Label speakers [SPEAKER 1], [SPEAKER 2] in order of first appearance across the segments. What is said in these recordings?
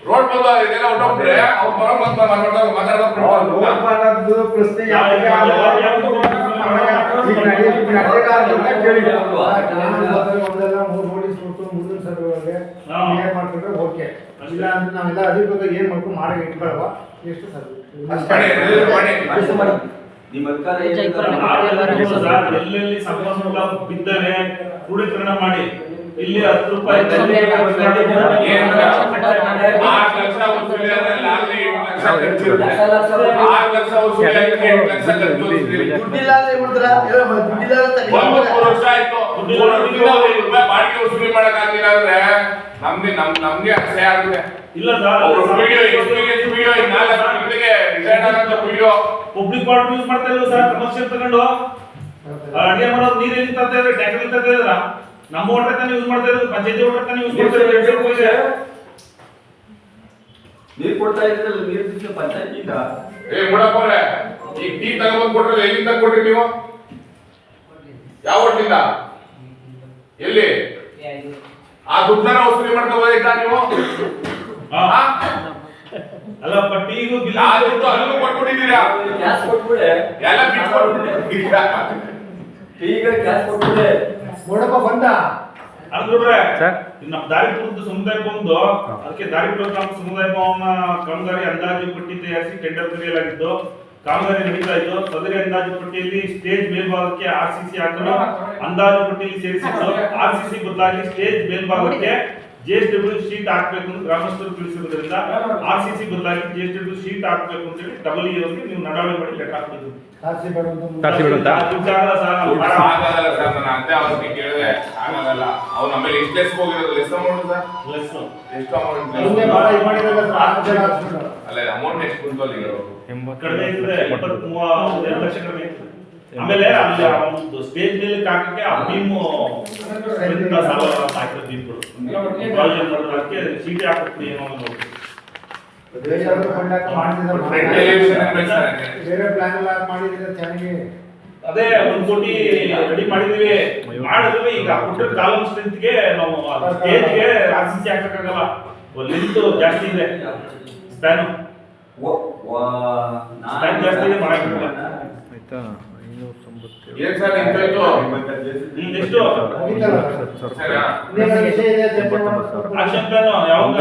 [SPEAKER 1] Road ಬಂದು ಇದೆಲ್ಲ ಹೊರಟೋಗ್ರೆ ಅವ್ರು ಮಾತಾಡೋದು
[SPEAKER 2] ಪ್ರಶ್ನೆ ಮುಂದಿನ ಸಭೆಗಳಿಗೆ ಏನ್ ಮಾಡ್ಕೊಂಡ್ರೆ ಓಕೆ ಇಲ್ಲ ಅಂದ್ರೆ ನಾವೆಲ್ಲ ಅಧಿಕೃತ ಏನ್ ಮಾಡ್ಕೊಂಡು ಮಾಡಿ ಇಟ್ಕೊಳ್ಳುವ ಎಷ್ಟು ಸರ್
[SPEAKER 3] ನಿಮ್ಮ ಎಲ್ಲೆಲ್ಲಿ ಸಂಪನ್ಮೂಲ ಬಿದ್ದರೆ ಕ್ರೋಢೀಕರಣ ಮಾಡಿ ಇಲ್ಲಿ 10 ರೂಪಾಯಿ
[SPEAKER 1] ನಮ್ಗೆ ಅಸಹ್ಯ ಆಗುತ್ತೆ.
[SPEAKER 3] ಇಲ್ಲ ಪಬ್ಲಿಕ್ ವಾಟರ್ ಯೂಸ್ ಮಾಡ್ತಾ ಇಲ್ಲ ಸರ್. ಕಮರ್ಷಿಯಲ್ ತಗೊಂಡು ಅಡಿಗೆ ಮಾಡೋದು ನೀರು ಎಲ್ಲಿ ತರ್ತಾ ಇದ್ರೆ ಟ್ಯಾಂಕರ್ ಎಲ್ಲಿ ತರ್ತಾ ಇದ್ರ ನಮ್ಮ ವಾಟರ್ ತಾನೇ ಯೂಸ್ ಮಾಡ್ತಾ ಇರೋದು. ಪಂಚಾಯತಿ ವಾಟರ್ ತಾನೇ ಯೂಸ್ ಮಾಡ್ತಾ ಇರೋದು.
[SPEAKER 4] ನೀರು ಕೊಡ್ತಾ ಇದ್ರಲ್ಲ ನೀರು ಪಂಚಾಯತಿಯಿಂದ
[SPEAKER 1] ಮುಡಪ್ಪವ್ರೆ ಈಗ ಟೀ ತಗೊಂಡ್ ಕೊಟ್ರಲ್ಲ ಎಲ್ಲಿಂದ ಕೊಟ್ರಿ ನೀವು? ಯಾವ ಹೋಟ್ಲಿಂದ? ಎಲ್ಲಿ ಆ ದುಡ್ಡನ್ನ ವಸೂಲಿ ಮಾಡ್ಕೋಬೋದಿತ್ತ ನೀವು?
[SPEAKER 3] ಅಲ್ಲ ಟೀಗೂ ಬಿಲ್
[SPEAKER 1] ಅದನ್ನು ಕೊಟ್ಬಿಟ್ಟಿದ್ದೀರಾ?
[SPEAKER 4] ಕ್ಯಾಶ್ ಕೊಟ್ಬಿಡೆ
[SPEAKER 1] ಎಲ್ಲ ಬಿಟ್ಟು ಕೊಟ್ಬಿಟ್ಟಿದ್ದೀರಾ?
[SPEAKER 4] ಟೀಗೆ ಕ್ಯಾಶ್ ಕೊಟ್ಬಿಡೆ
[SPEAKER 2] ನೋಡಪ್ಪ ಬಂದ
[SPEAKER 3] ಅಂದ್ರೆ ನಮ್ಮ ದಾರಿಪುರದ ಸಮುದಾಯ ಬಂದು ಅದಕ್ಕೆ ದಾರಿಪುರ ಸಮುದಾಯ ಭವನ ಕಾಮಗಾರಿ ಅಂದಾಜು ಪಟ್ಟಿ ತಯಾರಿಸಿ ಟೆಂಡರ್ ಕರೆಯಲಾಗಿದ್ದು ಕಾಮಗಾರಿ ನಡೀತಾ ಇದ್ದು. ಸದರಿ ಅಂದಾಜು ಪಟ್ಟಿಯಲ್ಲಿ ಸ್ಟೇಜ್ ಮೇಲ್ಭಾಗಕ್ಕೆ ಆರ್ಸಿಸಿ ಹಾಕಲು ಅಂದಾಜು ಪಟ್ಟಿಯಲ್ಲಿ ಸೇರಿಸಿದ್ದು. ಆರ್ಸಿಸಿ ಬದಲಾಗಿ ಸ್ಟೇಜ್ ಮೇಲ್ಭಾಗಕ್ಕೆ ಜೆಎಸ್ಡಬ್ಲ್ಯೂ ಶೀಟ್ ಹಾಕಬೇಕು ಅಂತ ಗ್ರಾಮಸ್ಥರು ತಿಳಿಸಿರುವುದರಿಂದ ಆರ್ಸಿಸಿ ಬದಲಾಗಿ ಜೆಎಸ್ಡಬ್ಲ್ಯೂ ಶೀಟ್ ಹಾಕಬೇಕು ಅಂತ ಹೇಳಿ ಡಬಲ್ ಅವರಿಗೆ ನೀವು ನಡಾವಳಿ ಮಾಡಿ ಲೆಕ್ಕ ಹಾಕಬೇಕು.
[SPEAKER 1] ಅವ್ರು ನಮ್ಮಲ್ಲಿ ಎಷ್ಟು ಲೆಸ್ ಹೋಗಿರೋದು? ಎಷ್ಟು ಅಮೌಂಟ್ ಸರ್? ಎಷ್ಟು ಅಮೌಂಟ್? ಅಲ್ಲ ಅಮೌಂಟ್ ಎಷ್ಟು ಕುಂತಲ್ಲಿ
[SPEAKER 3] ಕಡಿಮೆ ಇದ್ರೆ 23 ಲಕ್ಷ ಕಡಿಮೆ ಇತ್ತು. ಆಮೇಲೆ ಅಲ್ಲಿ ಒಂದು ಸ್ಟೇಜ್ ಮೇಲೆ ಹಾಕಕ್ಕೆ ಆ ಭೀಮ್ ಸಾಲ ಹಾಕಿರೋ ಭೀಮ್ಗಳು ಪ್ರಾವಿಷನ್ ಮಾಡೋದಕ್ಕೆ ಸೀಟೆ ಹಾಕಕ್ಕೆ ಏನೋ
[SPEAKER 2] ಬೇರೆ ಪ್ಲಾನ್ ಎಲ್ಲ ಮಾಡಿದ್ರೆ ಚೆನ್ನಾಗಿ
[SPEAKER 3] ಅದೇ 1 ಕೋಟಿ ರೆಡಿ ಮಾಡಿದೀವಿ. ಮಾಡಿದ್ವಿ ಈಗ ಕೊಟ್ಟಿರೋ ಕಾಲಮ್ ಸ್ಟ್ರೆಂತ್ ಗೆ ನಾವು ಸ್ಟೇಜ್ ಗೆ ಆರ್ಸಿಸಿ ಹಾಕಕ್ಕಾಗಲ್ಲ. ಲೆಂತ್ ಜಾಸ್ತಿ ಇದೆ. ಸ್ಪ್ಯಾನ್ ಜಾಸ್ತಿ ಇದೆ ಮಾಡಕ್ಕಾಗಲ್ಲ.
[SPEAKER 5] ಆಯ್ತಾ 597
[SPEAKER 1] ಏನ್ ಸರ್ ಇಂತದ್ದು
[SPEAKER 3] ಎಷ್ಟು ಆಕ್ಷನ್ ಪ್ಲಾನ್ ಯಾವಾಗ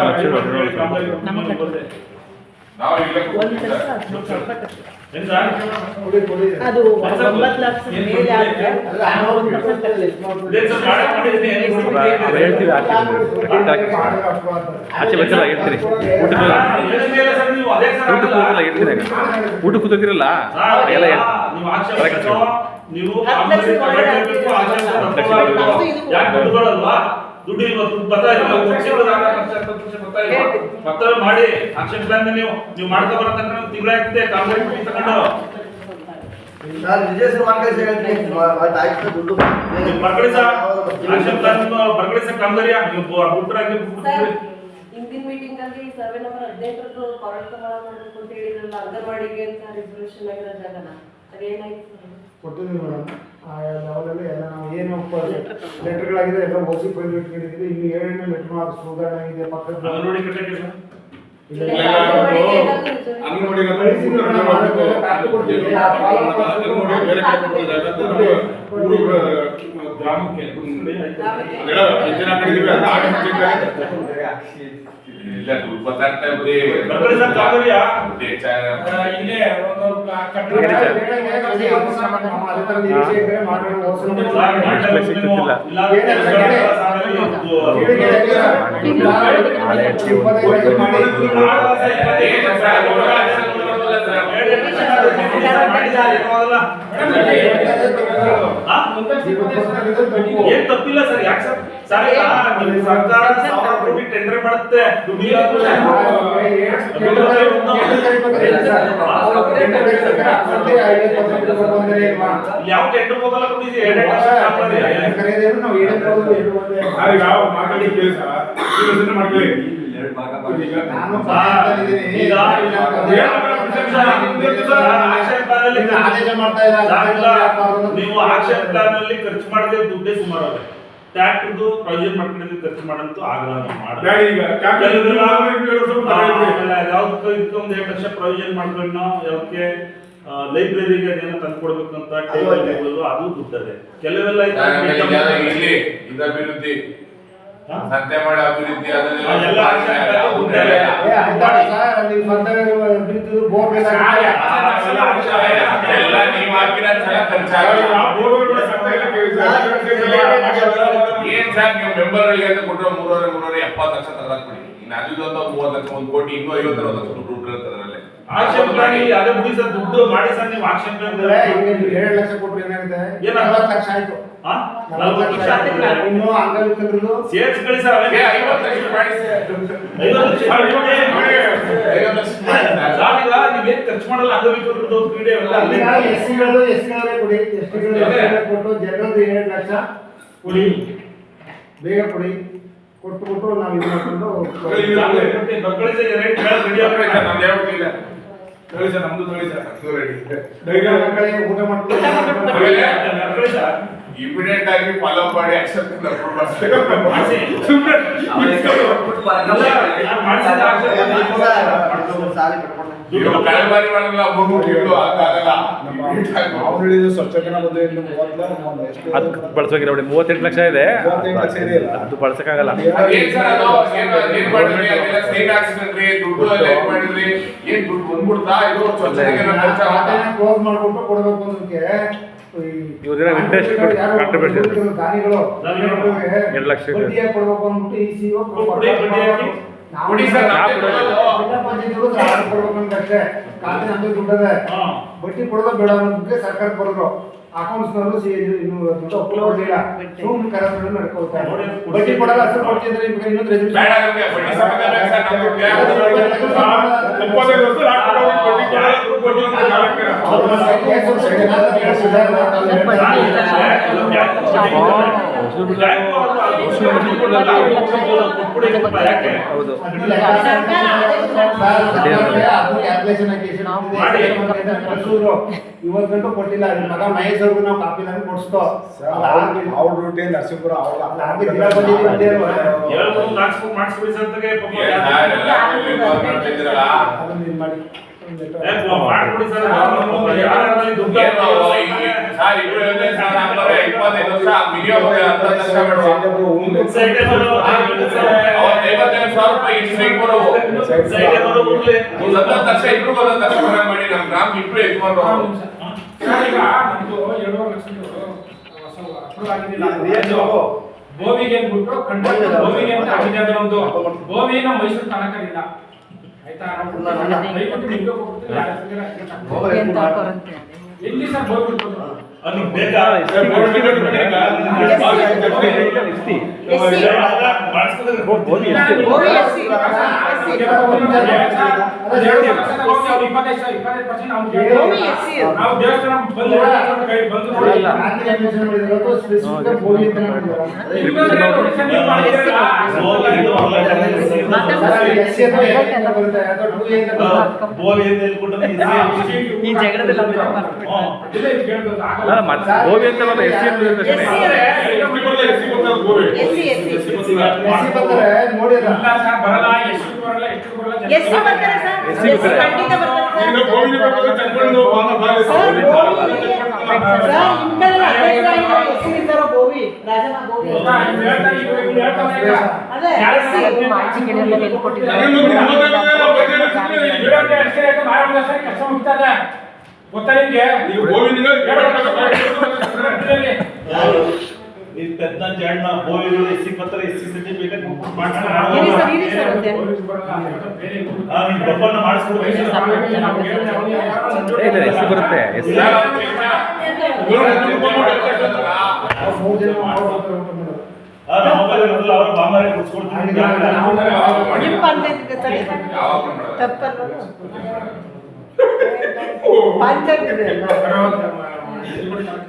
[SPEAKER 1] ನಾವು ಇಲ್ಲ
[SPEAKER 6] ಅದು 9 ಲಕ್ಷ ಮೇಲೆ ಆದ್ರೆ
[SPEAKER 5] ಹೇಳ್ತೀವಿ ಆಚೆ ಬರ್ತಿಲ್ಲ ಹೇಳ್ತೀರಿ ಊಟ ಕೂತಿರಲ್ಲ ಎಲ್ಲ
[SPEAKER 3] ನೀವು ದುಡ್ಡು ಇವತ್ತು ಪತ್ರ ಮಾಡಿ ಆಕ್ಷನ್ ಪ್ಲಾನ್ ನೀವು ಮಾಡ್ಕೊ ಬರತಕ್ಕ ತಿಂಗಳಾಗ್ತದೆ. ಕಾಮಗಾರಿ ತಗೊಂಡು ಆಕ್ಷನ್ ಪ್ಲಾನ್ ಬರ್ಕಳಿಸ ಕಾಮಗಾರಿ
[SPEAKER 6] ಹಿಂದಿನ ಮೀಟಿಂಗ್ ಅಲ್ಲಿ ಸರ್ವೆ ನಂಬರ್ 18 ಕರೆಕ್ಟ್ ಮಾಡಬೇಕು ಅಂತ ಹೇಳಿದ್ರಲ್ಲ ಅಂಗನವಾಡಿಗೆ ಅಂತ ರಿಸರ್ವೇಶನ್ ಆಗಿರೋ ಜಾಗನ ಅದೇನಾಯ್ತು?
[SPEAKER 2] ಕೊಟ್ಟಿದ್ದೀವಿ ಮೇಡಮ್. ಆ ಲೆವೆಲಲ್ಲಿ ಎಲ್ಲ ನಾವು ಏನು ಲೆಟರ್ಗಳಾಗಿದೆ ಎಲ್ಲ ಓಸಿ ಫೈಲ್ ಇಟ್ಕೊಂಡಿದ್ದೀವಿ. ಇಲ್ಲಿ 7ನೇ ಲೆಟರ್ ಹಾಕಿಸ್ ಉದಾಹರಣೆ ಇದೆ ಪಕ್ಕದ
[SPEAKER 3] ಅಂಗನವಾಡಿ ಕಟ್ಟಕ್ಕೆ ಸರ್
[SPEAKER 1] ಗ್ರಾಮಕ್ಕೆ ಇಲ್ಲ ಗೊತ್ತಾಗ್ತಾ
[SPEAKER 3] ಏನ್ ತಪ್ಪಿಲ್ಲ ಸರ್. ಯಾಕೆ ಸರ್ ಸರ್ಕಾರ 1000 ಕೋಟಿ ಟೆಂಡರ್ ಮಾಡುತ್ತೆ. ಯಾವ ಟೆಂಡರ್ ಹೋಗಲ್ಲ ನೀವು ಆಕ್ಷನ್ ಪ್ಲಾನ್ ಅಲ್ಲಿ ಖರ್ಚು ಮಾಡಿದ್ರೆ ದುಡ್ಡೇ ಸುಮಾರು ಟ್ಯಾಕ್ಟರ್ದು ಪ್ರೊವಿಷನ್ ಮಾಡ್ಕೊಂಡಿದ್ದು ಖರ್ಚು ಮಾಡಂತೂ ಆಗಲ್ಲ ನಾವು ಮಾಡೋದು.
[SPEAKER 1] ಡ್ಯಾಡಿ ಈಗ ಟ್ಯಾಕ್ಟರ್
[SPEAKER 3] ಯಾವ್ದಕ್ಕೆ ಇದಕ್ಕೆ 1 ಲಕ್ಷ ಪ್ರೊವಿಷನ್ ಮಾಡ್ಕೊಂಡು ಯಾವಕ್ಕೆ ಲೈಬ್ರರಿಗೆ ಅದೇನೋ ತಂದು ಕೊಡ್ಬೇಕು ಅಂತ ಟೇಬಲ್ ಅದು ದುಡ್ಡದೆ. ಕೆಲವೆಲ್ಲ
[SPEAKER 1] ಇಲ್ಲಿ ಇದ ಅಭಿವೃದ್ಧಿ ಸಂತೆ ಮಾಡಿ ಅಭಿವೃದ್ಧಿ
[SPEAKER 3] ಎಲ್ಲ
[SPEAKER 1] ಎಲ್ಲ ನೀವು ಹಾಕಿದ ಏನ್ ಸರ್ ನೀವು ಮೆಂಬರ್ಗಳಿಗೆ ಅಂತ ಕೊಟ್ಟರೆ 370 ಲಕ್ಷ ತಗೊಳ್ಳಿ. ಇನ್ನು ಅದು 30 ಲಕ್ಷ 1 ಕೋಟಿ ಇನ್ನೂ 50 ಲಕ್ಷ ದುಡ್ಡು ಅದರಲ್ಲಿ
[SPEAKER 3] ಆಕ್ಷನ್ ಪ್ಲಾನ್ ಅದೇ ಮುಡಿ ಸರ್ ದುಡ್ಡು ಮಾಡಿ ಸರ್ ನೀವು ಆಕ್ಷನ್ ಪ್ಲಾನ್
[SPEAKER 2] 2 ಲಕ್ಷ ಕೊಟ್ಟರೆ ಏನಾಗುತ್ತೆ? 40 ಲಕ್ಷ ಆಯ್ತು.
[SPEAKER 3] 40 ಲಕ್ಷ
[SPEAKER 2] ಇನ್ನು ಅಂಗವಿಕಲರದು
[SPEAKER 3] ಸೇರ್ಸ್ಕೊಳ್ಳಿ ಸರ್.
[SPEAKER 1] 50 ಲಕ್ಷ ಮಾಡಿ ಸರ್.
[SPEAKER 3] 50 ಲಕ್ಷ ಈಗ ನೀವೇನ್ ಖರ್ಚು ಮಾಡಲ್ಲ ಅಂಗವಿಕಲರದು ಕ್ರೀಡೆ ಎಲ್ಲ ಅಲ್ಲೇ
[SPEAKER 2] ಎಸ್ಸಿಗಳೇ ಕೊಡಿ, ಎಸ್ಟಿಗಳು ಕೊಟ್ಟು ಜನರದ್ದು 2 ಲಕ್ಷ ಕೊಡಿ, ಬೇಗ ಕೊಡಿ. ಕೊಟ್ಟು ನಾವು ಇದು ಮಾಡ್ಕೊಂಡು ಊಟ ಮಾಡ್ಕೊಂಡು
[SPEAKER 1] ಇಮಿಡಿಯೇಟ್ ಆಗಿ ಫಾಲೋ ಮಾಡಿ ಆಕ್ಷನ್
[SPEAKER 2] ಸ್ವಚ್ಛತೆನ ಬಗ್ಗೆ
[SPEAKER 5] ಅದು ಬಳಸೋಕೆ ನೋಡಿ 38 ಲಕ್ಷ ಇದೆ, ಅದು ಬಳಸಕ್ಕಾಗಲ್ಲ.
[SPEAKER 2] ಕ್ಲೋಸ್ ಮಾಡ್ಬಿಟ್ಟು ಕೊಡಬೇಕು ಅನ್ನೋದಕ್ಕೆ
[SPEAKER 5] ಇವ್ರ ಇಂಟ್ರೆಸ್ಟ್ ಕಾಂಟ್ರಿಬ್ಯೂಷನ್
[SPEAKER 2] ದಾನಿಗಳು
[SPEAKER 5] 2 ಲಕ್ಷ
[SPEAKER 2] ಬಡ್ಡಿಯಾಗಿ ಕೊಡಬೇಕು ಅಂದ್ಬಿಟ್ಟು ಈ ಸಿಒ ಕೊಡ್ಬೇಕಂತಷ್ಟೇ. ಖಾತೆ ನಮ್ಗೆ ದುಡ್ಡದೆ, ಬಡ್ಡಿ ಕೊಡೋದ ಬೇಡ ಅನ್ನೋದಕ್ಕೆ ಸರ್ಕಾರ ಬರೋದು ಅಕೌಂಟ್ಸ್ನವರು ದುಡ್ಡು ಒಪ್ಪಿಲ್ಲ, ಸುಮ್ಮನೆ ಕರೆಸ್ಕೊಂಡು ನಡ್ಕೊಳ್ತಾರೆ. ಬಡ್ಡಿ ಕೊಡಲ್ಲ, ಅಸಲು ಕೊಡ್ತಿದ್ರೆ ಇನ್ನೊಂದು
[SPEAKER 5] ಹೌದು.
[SPEAKER 2] ಇವತ್ತು ಗಂಟು ಕೊಟ್ಟಿಲ್ಲ. ಮಗ ಮಹೇಶ್ ಅವ್ರಿಗೂ ನಾವು ಕಾಪಿ ತಂದು ಕೊಡಿಸ್ತೋ
[SPEAKER 7] ಅವ್ರ ಡ್ಯೂಟಿ ನರಸೀಪುರ ಅವ್ರ
[SPEAKER 2] ಮಾಡಿ
[SPEAKER 3] ಮಾಡ್ಕೊಡಿ ಸರ್.
[SPEAKER 1] ಸರ್ 25 ವರ್ಷ ಮಿನಿಮಮ್ 10 ಲಕ್ಷ ಮಾಡಿ ನಮ್ಮ ಗ್ರಾಮ ಇಬ್ರು ಎತ್ಕೊಂಡು
[SPEAKER 8] ಬೋವಿಗೆ ಅಂದ್ಬಿಟ್ಟು ಬೋವಿಗೆ ಅಂತ ಅಭಿಜಾತ ನಮ್ದು ಬೋವಿ ನಾವು ಮೈಸೂರು ತನಕರಿಲ್ಲ ಆಯ್ತಾ. ಎಲ್ಲಿ ಸರ್ ಬೋವಿ ಬಿಡ್ಬೋದು
[SPEAKER 3] ಅದು ಬೇಕಾ
[SPEAKER 6] ಈ ಜಗಳದಲ್ಲಿ
[SPEAKER 5] ಗೋವಿ ಅಂತ
[SPEAKER 8] ಗೊತ್ತಾ ನಿಮ್ಗೆ
[SPEAKER 3] ಪೆದ್ದ ಜಾಣ್ಣ ಬೋವಿಗಳು ಎಸ್ಸಿ ಪತ್ರ ಎಸ್ಸಿ ಸರ್ಟಿಫಿಕೇಟ್ ಗೊಬ್ಬರನ ಮಾಡಿಸ್ಕೊಡ್ಬೇಕು.
[SPEAKER 5] ಎಸ್ಸಿ ಬರುತ್ತೆ. ಎಸ್ಸಿ
[SPEAKER 3] ಮೊಬೈಲ್ ಇರೋದಿಲ್ಲ, ಅವ್ರು ಬಾಂಬಾರಿ ಕೊಡ್ಸ್ಕೊಡ್ತೀನಿ.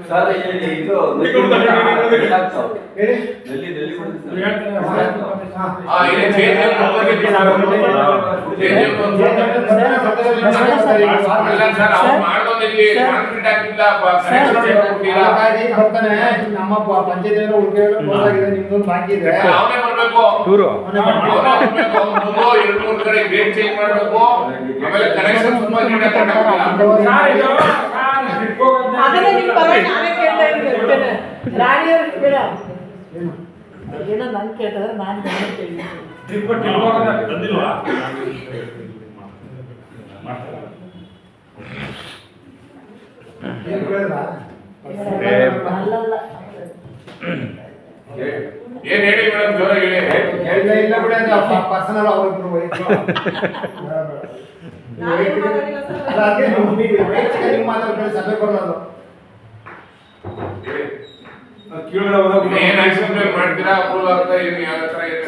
[SPEAKER 4] ಸರ್ ಇದು ಡೆಲ್ಲಿ
[SPEAKER 1] ಅಲ್ಲ ಸರ್ ಅವ್ರು ಮಾಡೋದಿಲ್ಲಿ ಕಾನ್ಫಿಡೆಂಟ್ ಆಗಿಲ್ಲ
[SPEAKER 2] ಬರ್ತಾನೆ ನಮ್ಮ ಪಂಚಾಯತ್ ಉಳ್ಕೊಳ್ಳೋದಾಗಿದೆ ನಿಮ್ದೊಂದು ಬಾಕಿ ಇದೆ
[SPEAKER 1] ಅವನೇ ಬರ್ಬೇಕು
[SPEAKER 5] ಟೂರು
[SPEAKER 1] ಎರಡು ಮೂರು ಕಡೆ ಗೇಟ್ ಚೇಂಜ್ ಮಾಡ್ಬೇಕು ಆಮೇಲೆ ಕನೆಕ್ಷನ್ ತುಂಬಾ
[SPEAKER 6] ಅದನ್ನ ನಿಮ್ ಪರವಾಗಿ ನಾನೇ ಕೇಳ್ತಾ ಇರ್ತೇನೆ ರಾಣಿಯವ್ರಿಗೆ ಬೇಡ ಏನೋ ನನ್ ಕೇಳಿದ್ರೆ ನಾನು
[SPEAKER 3] ತಂದಿಲ್ವಾ
[SPEAKER 2] ಏನ್ ಕೇಳಿದ್ರಾ?
[SPEAKER 6] ಅಲ್ಲಲ್ಲ
[SPEAKER 1] ಏನ್ ಹೇಳಿ ಮೇಡಮ್ ಜೋರ ಹೇಳಿ
[SPEAKER 2] ಇಲ್ಲ ಬಿಡಿ ಅದು ಪರ್ಸನಲ್ ಅವ್ರಿಬ್ರು ನೀವು ಮಾತಾಡ್ಕೊಳ್ಳಿ ಸಭೆ ಬರೋದು
[SPEAKER 1] ಏನ್ ಆಕ್ಷನ್ ಮಾಡ್ತೀರಾ ಅಪ್ರೂವ್ ಆಗ್ತಾ ಏನು ಯಾವ ತರ ಇದೆ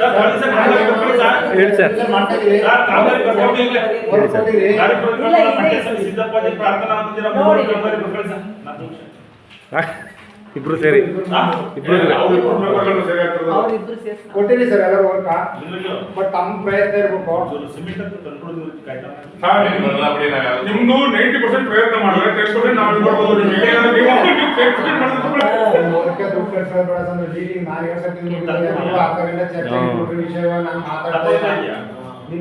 [SPEAKER 5] ಹೇಳಿ ಸರ್
[SPEAKER 2] ಮಾಡ್ತಾ ಇದೀವಿ
[SPEAKER 3] ಸಿದ್ದಪ್ಪಾಜಿ ಪ್ರಾರ್ಥನಾ ಮಂದಿರ
[SPEAKER 5] ಇಬ್ರು ಸೇರಿ
[SPEAKER 6] ಅವ್ರಿಬ್ರು ಸೇರ್ಸಿ
[SPEAKER 2] ಕೊಟ್ಟಿರಿ ಸರ್ ಎಲ್ಲರೂ ವರ್ಕ ಬಟ್ ತಮ್ಮ ಪ್ರಯತ್ನ ಇರ್ಬೇಕು
[SPEAKER 3] ಸಿಮೆಂಟ್ ಅಂತ ತಂದ್ಕೊಡೋದು ಕಾಯ್ತಾ
[SPEAKER 1] ನಿಮ್ದು
[SPEAKER 3] 90% ಪ್ರಯತ್ನ ಮಾಡಿದ್ರೆ 10% ನಾವು ಮಾಡ್ಬೋದು
[SPEAKER 2] ವರ್ಕ ದುಡ್ಡು ಕಟ್ಸೋದು ಬೇಡ ಅಂದ್ರೆ ಡೀಲಿಂಗ್ ನಾನು ಹೇಳ್ತೀನಿ ಆ ಕಡೆಯಿಂದ ಚರ್ಚೆ ವಿಷಯ ನಾನು ಮಾತಾಡ್ತಾ ಇಲ್ಲ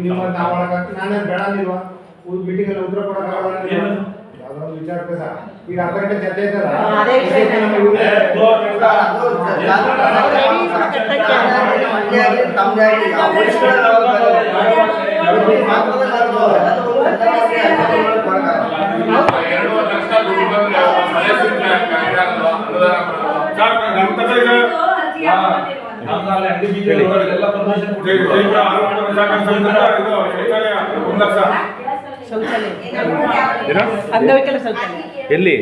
[SPEAKER 2] ನಿಮ್ಮ ನಾವು ಒಳಗಾಗ್ತೀನಿ ನಾನೇ ಬೇಡ ಅಂದಿಲ್ವಾ ಮೀಟಿಂಗ್ ಅಲ್ಲಿ ಉತ್ತರ ಕೊಡೋಕ್ಕಾಗಲ್ಲ ಯಾವ್ದೋ ಒಂದು ವಿಚಾರಕ್ಕೆ ಸರ್ ಈಗ ಆ ಕಡೆ ಚರ್ಚೆ ಐತಲ್ಲ
[SPEAKER 6] ಅದೇ ವಿಷಯ ಅಂಗವಿಕಲ ಶೌಚಾಲಯ
[SPEAKER 5] ಎಲ್ಲಿ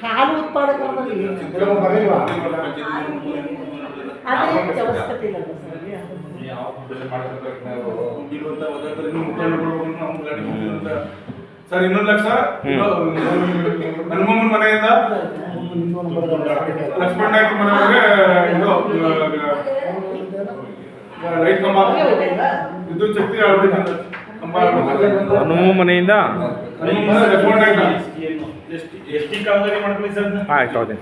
[SPEAKER 6] ಹಾಲು ಉತ್ಪಾದಕರು
[SPEAKER 2] ಬರಲಿಲ್ವಾ
[SPEAKER 6] ಅದೇ ಅವಶ್ಯಕತೆ ಇಲ್ಲ
[SPEAKER 3] ಸರ್ 1 ಲಕ್ಷ ಹನುಮಮ್ಮನ ಮನೆಯಿಂದ ಲಕ್ಷ್ಮಣ ನಾಯ್ಕ ಮನೆಯವರೆಗೆ ಲೈಟ್ ಕಂಬ ವಿದ್ಯುತ್ ಶಕ್ತಿ ಅಳವಡಿಕೆ ಕಂಬ
[SPEAKER 5] ಹನುಮ ಮನೆಯಿಂದ
[SPEAKER 3] ಲಕ್ಷ್ಮಣ ನಾಯ್ಕ ಎಷ್ಟು ಕಾಮಗಾರಿ ಮಾಡ್ಕೊಳ್ಳಿ ಸರ್
[SPEAKER 5] ಆಯ್ತು ಹೌದು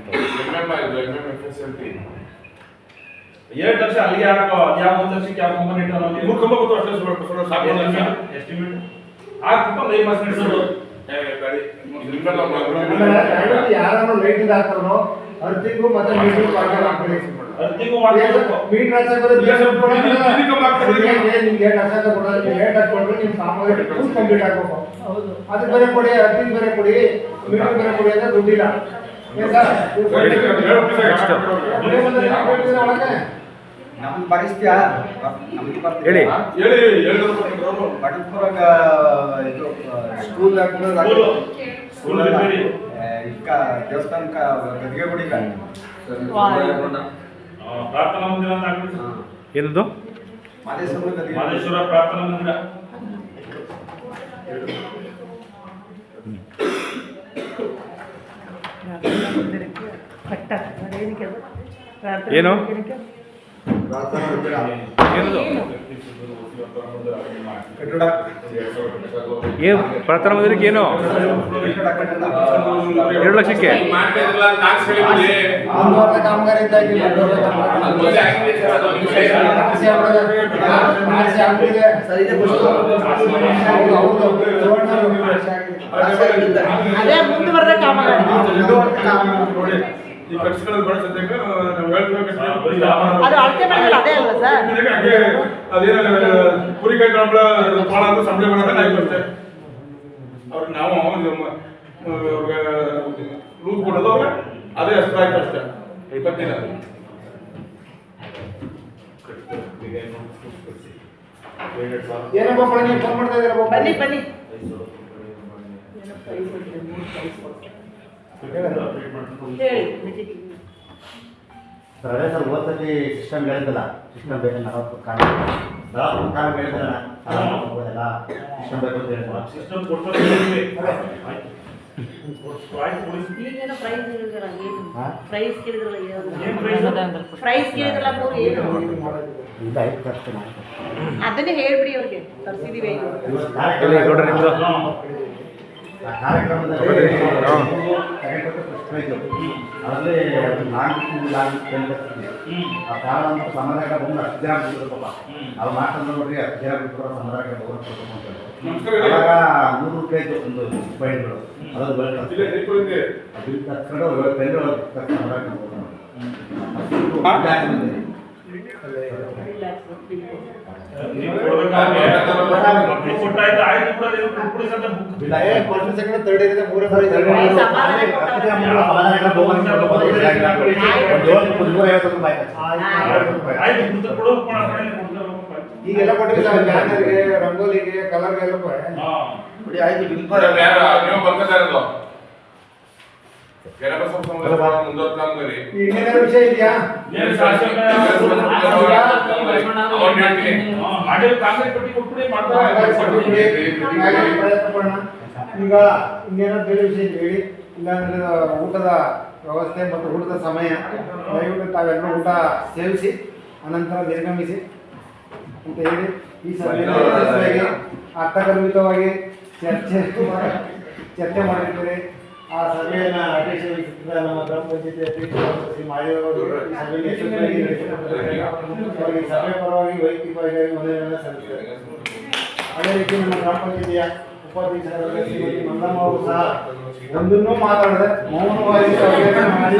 [SPEAKER 3] 2 ಲಕ್ಷ ಅಲ್ಲಿಗೆ ಹಾಕೋ ಯಾವ 1 ಲಕ್ಷಕ್ಕೆ ಯಾವ ಕಂಬ ಇಟ್ಟು ಮೂರು ಕಂಬ ಗೊತ್ತು ಅಷ್ಟೇ ಸಾಕು 1 ಲಕ್ಷ ಎಸ್ಟಿಮೇಟ್ ಆಗ್ತಪ್ಪ ಲೈವ್ ಮಾಸ್ ನಡೆಸೋದು
[SPEAKER 2] ಯಾರು ಲೈಟ್ ಇಂದ ಹಾಕೋರು ಅರ್ತಿಗೂ ಮತ್ತೆ ಮೀಟರ್ ಹಾಕೊಳ್ಳಿ
[SPEAKER 3] ಅರ್ಧಿಗೂ ಮಾಡಬೇಕು
[SPEAKER 2] ಮೀಟರ್ ಹಾಕೋದು ನಿಮ್ಗೆ ಲೇಟ್ ಹಾಕೋದು ಕೊಡೋದು ನೀವು ಲೇಟ್ ಹಾಕೊಂಡ್ರೆ ನಿಮ್ಮ ಕಾಮಗಾರಿ ಫುಲ್ ಕಂಪ್ಲೀಟ್ ಆಗ್ಬೇಕು ಅದಕ್ಕೆ ಬೇರೆ ಕೊಡಿ ಅರ್ತಿಗೆ ಬೇರೆ ಕೊಡಿ ಮೀಟರ್ ಬೇರೆ ಕೊಡಿ ಅಂದ್ರೆ ದುಡ್ಡಿಲ್ಲ ಏನ್ ಸರ್
[SPEAKER 7] ನಮ್ಮ ಪರಿಸ್ಥಿತಿ
[SPEAKER 5] ಹೇಳಿ
[SPEAKER 7] ಬಡಪುರಾಗ ಇದು ಸ್ಕೂಲ್
[SPEAKER 3] ಸ್ಕೂಲ್ ರಿಪೇರಿ
[SPEAKER 7] ಈಗ ದೇವಸ್ಥಾನಕ್ಕ ಗದ್ಗೆ ಗುಡಿಗ
[SPEAKER 3] ಪ್ರಾರ್ಥನಾ ಮಂದಿರ ಅಂತ ಹಾಕ್ಬಿಡಿ
[SPEAKER 5] ಏನದು
[SPEAKER 7] ಮಾದೇಶ್ವರ ಗದ್ಗೆ
[SPEAKER 3] ಮಾದೇಶ್ವರ ಪ್ರಾರ್ಥನಾ ಮಂದಿರ
[SPEAKER 5] ಏನು ಏನದು
[SPEAKER 7] ಕಟ್ಟಡ
[SPEAKER 5] ಏನು ಪ್ರಾರ್ಥನಾ ಮಂದಿರಕ್ಕೆ ಏನು 2 ಲಕ್ಷಕ್ಕೆ
[SPEAKER 1] ಮಾಡ್ತಾ ಇದ್ರಲ್ಲ ಅದು tax ಕಡಿಮೆ ಇದೆ.
[SPEAKER 2] ಒಂದು ವಾರದ ಕಾಮಗಾರಿ ಇದ್ದಾಗಿ
[SPEAKER 1] ಅದು ಮೊದ್ಲೇ ಆಗಿದೆ ಸರ್, ಅದು ನಿಮಿಷ ಇದೆ.
[SPEAKER 6] ಅದೇ ಮುಂದುವರೆದ ಕಾಮಗಾರಿ
[SPEAKER 3] ನೋಡಿ ಈ ಖರ್ಚುಗಳು ಬಡ ಸದ್ಯಕ್ಕೆ ನಾವು ಹೇಳ್ಬೇಕು
[SPEAKER 6] ಅದು ಅಳತೆ ಮಾಡಿಲ್ಲ ಅದೇ ಅಲ್ವಾ ಸರ್
[SPEAKER 3] ಅದೇನ ಕುರಿಕಾಯಿ ಕಂಬಳ ತೋಳ ಅಂತ ಸಂಬಳ ಮಾಡೋದನ್ನ ಆಯ್ತು ಅಷ್ಟೇ ಅವ್ರಿಗೆ ನಾವು ಅವ್ರಿಗೆ ರೂಲ್ ಕೊಡೋದು ಅದೇ ಅಷ್ಟು ಆಯ್ತು ಅಷ್ಟೇ ಗೊತ್ತಿಲ್ಲ
[SPEAKER 2] ಏನಪ್ಪ ನೀವು ಫೋನ್ ಮಾಡ್ತಾ ಇದ್ದೀರಾ
[SPEAKER 6] ಬನ್ನಿ ಬನ್ನಿ ಹೇಳಿ
[SPEAKER 9] ಸರ್ ಅದೇ ಸರ್ ಓದ್ಸತಿ ಸಿಸ್ಟಮ್ ಹೇಳಿದ್ದಲ್ಲ ಸಿಸ್ಟಮ್ ಬೇಕು 40 ಕಾಲ ಹೇಳಿದ್ದಲ್ಲ ಸಿಸ್ಟಮ್ ಬೇಕು ಅಂತ ಹೇಳಿದ್ರಲ್ಲ
[SPEAKER 3] ಸಿಸ್ಟಮ್ ಕೊಡ್ತಾರೆ ಆಯ್ತು ಉಳಿಸಿ.
[SPEAKER 6] ಈಗೇನೋ ಪ್ರೈಸ್ ಹೇಳಿದ್ರಲ್ಲ ಏನು
[SPEAKER 9] ಹಾ?
[SPEAKER 6] ಪ್ರೈಸ್ ಕೇಳಿದ್ರಲ್ಲ ಏನು
[SPEAKER 3] ಏನ್ ಪ್ರೈಸ್?
[SPEAKER 6] ಪ್ರೈಸ್ ಕೇಳಿದ್ರಲ್ಲ ಮೂರು ಏನು
[SPEAKER 9] ಇಲ್ಲ ಐದು ಖರ್ಚು ಮಾಡಿ
[SPEAKER 6] ಅದನ್ನೇ ಹೇಳ್ಬಿಡಿ ಅವ್ರಿಗೆ ತರ್ಸಿದೀವಿ ಈಗ
[SPEAKER 9] ಇವತ್ತು
[SPEAKER 5] ಇಲ್ಲಿ ನೋಡ್ರಿ ನಿಮ್ದು.
[SPEAKER 9] ಆ ಕಾರ್ಯಕ್ರಮದಲ್ಲಿ ಅದರಲ್ಲಿ 4 ಆ ಕಾರಣ ಅಂತ ಸಮಾಧಾನ ಬಂದು 10 ಜನ ಬಂದಿದ್ರು ಪಾಪ ಅವ್ರು ಮಾತನ್ನು ನೋಡ್ರಿ 10 ಜನ ಬಿಟ್ಟರು ಸಮಾಧಾನ ಅವಾಗ 100 ರೂಪಾಯಿ ಇತ್ತು ಒಂದು ಬೈಡ್ಗಳು ಅದನ್ನು
[SPEAKER 3] ನೀವು ಕೊಡ್ಬೇಕಾದ್ರೆ ಮಕ್ಳು ಕೊಟ್ಟಾಯ್ತು ಆಯ್ತು ಕೂಡ ನೀವು ಕೊಡಿ ಸದ್ಯ book.
[SPEAKER 2] ಥರ್ಡ್ ಇಯರ್ ಮೂರೇ ಪ್ರೈಸ್
[SPEAKER 3] ಆಯ್ತು ಮುಂದೆ ಕೊಡೋದು ಕೊಡ ಕಡೆಯಲ್ಲಿ ಕೊಡ್ತಾರೆ.
[SPEAKER 2] ಈಗೆಲ್ಲ ಕೊಟ್ಟಿವಿ ಸರ್ ಬ್ಯಾನರ್ಗೆ ರಂಗೋಲಿಗೆ ಕಲರ್ಗೆಲ್ಲ
[SPEAKER 3] ಹಾ.
[SPEAKER 7] ಬಿಡಿ ಆಯ್ತು ಬಿಲ್
[SPEAKER 1] ನೀವು ಬರ್ತಾ ಇರೋದು ಗಣಪತಿ ಸಂಸ್ಥೆ ಮುಂದುವರ್ಸ್ಕೊಂಡ್ಬರಿ.
[SPEAKER 2] ಇನ್ನೇನಾದ್ರು ವಿಷಯ ಇದೆಯಾ
[SPEAKER 3] ಏನು ಶಾಸಕ
[SPEAKER 1] ಅವ್ರು ಹೇಳ್ತೀನಿ.
[SPEAKER 3] ಮಾಡಿರೋ ಕಾಂಗ್ರೆಸ್ ಪಟ್ಟಿ ಕೊಟ್ಬಿಡಿ ಮಾಡ್ತಾರೆ.
[SPEAKER 2] ಪ್ರಯತ್ನ ಪಡೋಣ. ಈಗ ಇನ್ನೇನೋ ಬೇರೆ ವಿಷಯ ಇದೆ ಹೇಳಿ ಇಲ್ಲಾಂದ್ರೆ ಊಟದ ವ್ಯವಸ್ಥೆ ಮತ್ತು ಊಟದ ಸಮಯ ದಯವಿಟ್ಟು ತಾವೆಲ್ಲರೂ ಊಟ ಸೇವಿಸಿ ಅನಂತರ ನಿರ್ಗಮಿಸಿ ಅಂತ ಹೇಳಿ ಈ ಸಭೆಯಲ್ಲಿ ಅರ್ಥಗರ್ಭಿತವಾಗಿ ಚರ್ಚೆ ಮಾಡಿರ್ತೀರಿ. ಆ ಸಭೆಯನ್ನು ಅಧ್ಯಕ್ಷ ವಹಿಸಿದ ನಮ್ಮ ಗ್ರಾಮ ಪಂಚಾಯತಿ ಅಧ್ಯಕ್ಷರು ಶ್ರೀ ಮಾದೇವರು ಈ ಸಭೆಯಲ್ಲಿ ಯಶಸ್ವಿಯಾಗಿ ನಡೆಸಿಕೊಟ್ಟಿದ್ದಾರೆ. ಅವರಿಗೆ ಸಭೆ ಪರವಾಗಿ ವೈಯಕ್ತಿಕವಾಗಿ ವಂದನೆಗಳನ್ನು ಸಲ್ಲಿಸಿದ್ದಾರೆ. ಅದೇ ರೀತಿ ನಮ್ಮ ಗ್ರಾಮ ಪಂಚಾಯತಿಯ ಉಪಾಧ್ಯಕ್ಷರಾದ ಶ್ರೀಮತಿ ಮಂದಮ್ಮ ಅವರು ಸಹ ಒಂದನ್ನೂ ಮಾತಾಡದೆ ಮೌನವಾಗಿ ಸಭೆಯನ್ನು ಮಾಡಿ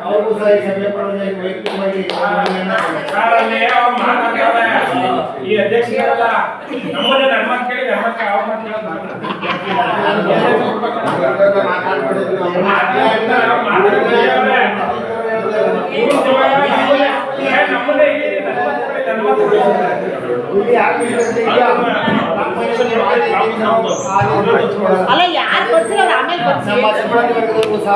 [SPEAKER 2] ಅವರು ಸಹ ಈ ಸಭೆಯ ಪರವಾಗಿ ವೈಯಕ್ತಿಕವಾಗಿ
[SPEAKER 3] ಕಾರಲ್ಲಿ ಅವ್ರು ಮಾತಾಡ್ತಾರೆ. ಈ ಅಧ್ಯಕ್ಷರಲ್ಲ ನಮ್ಮನೆ ನಮ್ಮ ಕೇಳಿ ನಮ್ಮಕ್ಕೆ ಅವ್ರ ಮಾತು
[SPEAKER 6] ಅಲ್ಲ ಯಾರು ಬರ್ಸಿಲ್ಲ ಆಮೇಲೆ ಬರ್ಸಿ
[SPEAKER 2] ನಮ್ಮ ಸಿಬ್ಬಂದಿ ವರ್ಗದವರು ಸಹ